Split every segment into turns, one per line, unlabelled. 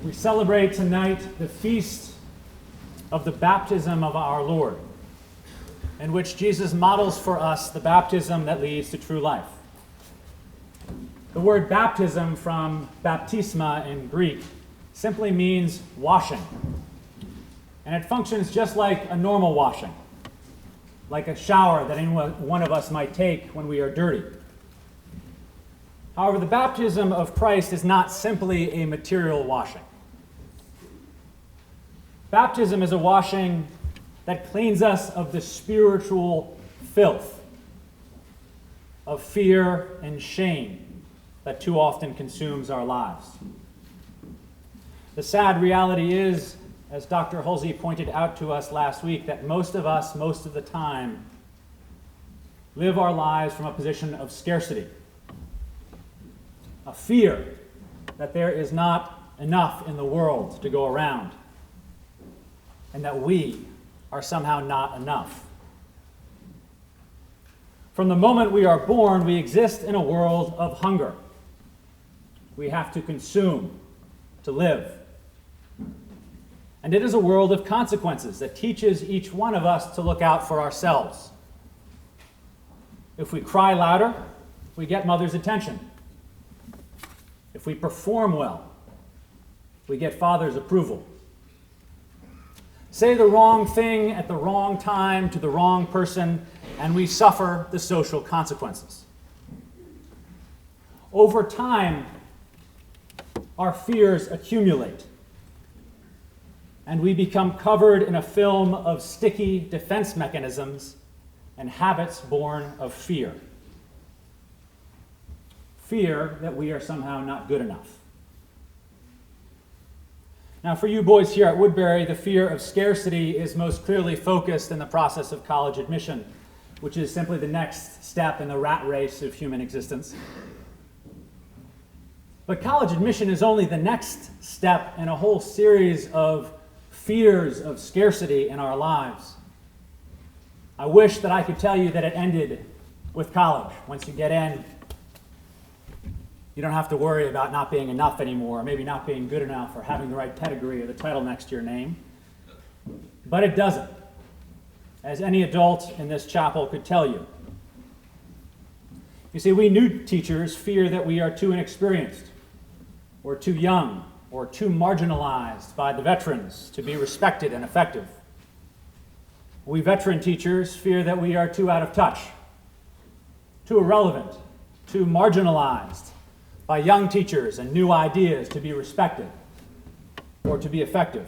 We celebrate tonight the feast of the baptism of our Lord, in which Jesus models for us the baptism that leads to true life. The word baptism, from baptisma in Greek, simply means washing. And it functions just like a normal washing, like a shower that any one of us might take when we are dirty. However, the baptism of Christ is not simply a material washing. Baptism is a washing that cleans us of the spiritual filth of fear and shame that too often consumes our lives. The sad reality is, as Dr. Hulsey pointed out to us last week, that most of us, most of the time, live our lives from a position of scarcity, a fear that there is not enough in the world to go around, and that we are somehow not enough. From the moment we are born, we exist in a world of hunger. We have to consume to live. And it is a world of consequences that teaches each one of us to look out for ourselves. If we cry louder, we get mother's attention. If we perform well, we get father's approval. Say the wrong thing at the wrong time to the wrong person, and we suffer the social consequences. Over time, our fears accumulate, and we become covered in a film of sticky defense mechanisms and habits born of fear. Fear that we are somehow not good enough. Now, for you boys here at Woodberry, the fear of scarcity is most clearly focused in the process of college admission, which is simply the next step in the rat race of human existence. But college admission is only the next step in a whole series of fears of scarcity in our lives. I wish that I could tell you that it ended with college. Once you get in, you don't have to worry about not being enough anymore, or maybe not being good enough, or having the right pedigree or the title next to your name. But it doesn't, as any adult in this chapel could tell you. You see, we new teachers fear that we are too inexperienced, or too young, or too marginalized by the veterans to be respected and effective. We veteran teachers fear that we are too out of touch, too irrelevant, too marginalized by young teachers and new ideas to be respected or to be effective.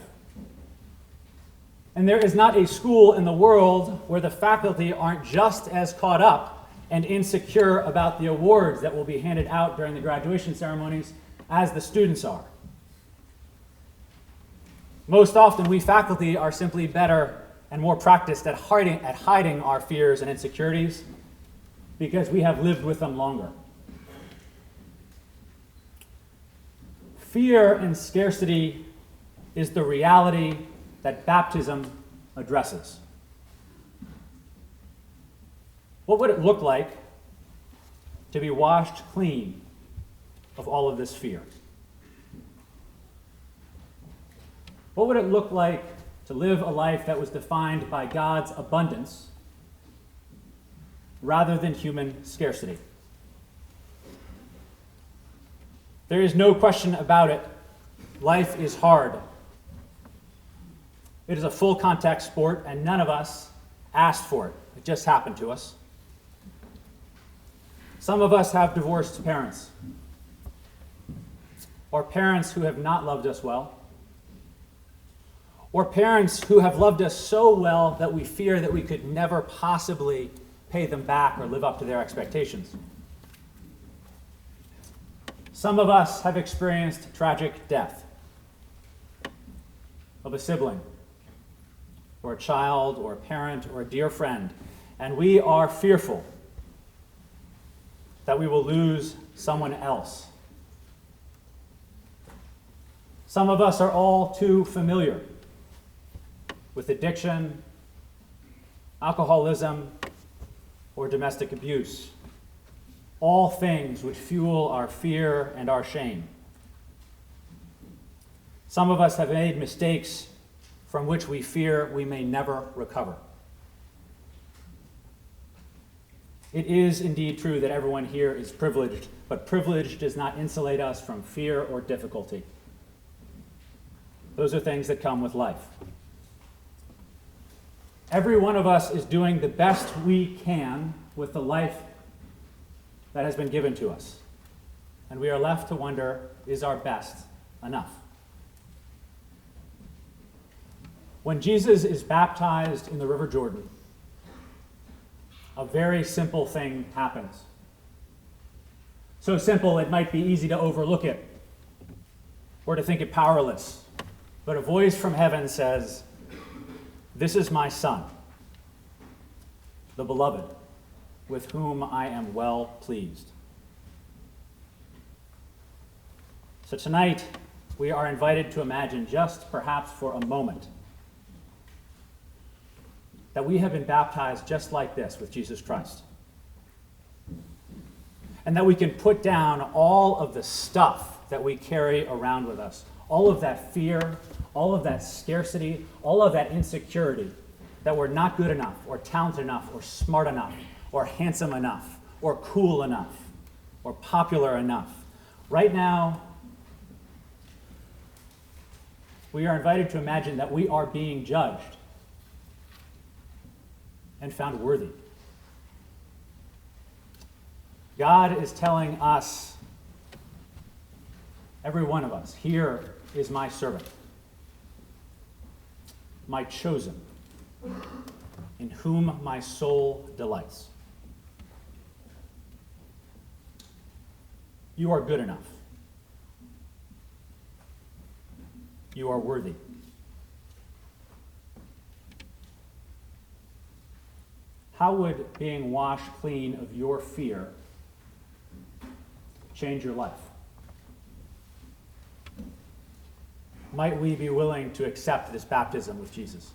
And there is not a school in the world where the faculty aren't just as caught up and insecure about the awards that will be handed out during the graduation ceremonies as the students are. Most often, we faculty are simply better and more practiced at hiding our fears and insecurities because we have lived with them longer. Fear and scarcity is the reality that baptism addresses. What would it look like to be washed clean of all of this fear? What would it look like to live a life that was defined by God's abundance rather than human scarcity? There is no question about it. Life is hard. It is a full contact sport, and none of us asked for it. It just happened to us. Some of us have divorced parents, or parents who have not loved us well, or parents who have loved us so well that we fear that we could never possibly pay them back or live up to their expectations. Some of us have experienced tragic death of a sibling, or a child, or a parent, or a dear friend, and we are fearful that we will lose someone else. Some of us are all too familiar with addiction, alcoholism, or domestic abuse, all things which fuel our fear and our shame. Some of us have made mistakes from which we fear we may never recover. It is indeed true that everyone here is privileged, but privilege does not insulate us from fear or difficulty. Those are things that come with life. Every one of us is doing the best we can with the life that has been given to us. And we are left to wonder, is our best enough? When Jesus is baptized in the River Jordan, a very simple thing happens. So simple it might be easy to overlook it or to think it powerless. But a voice from heaven says, "This is my Son, the beloved, with whom I am well pleased." So tonight, we are invited to imagine, just perhaps for a moment, that we have been baptized just like this with Jesus Christ. And that we can put down all of the stuff that we carry around with us, all of that fear, all of that scarcity, all of that insecurity, that we're not good enough, or talented enough, or smart enough, or handsome enough, or cool enough, or popular enough. Right now, we are invited to imagine that we are being judged and found worthy. God is telling us, every one of us, here is my servant, my chosen, in whom my soul delights. You are good enough. You are worthy. How would being washed clean of your fear change your life? Might we be willing to accept this baptism with Jesus?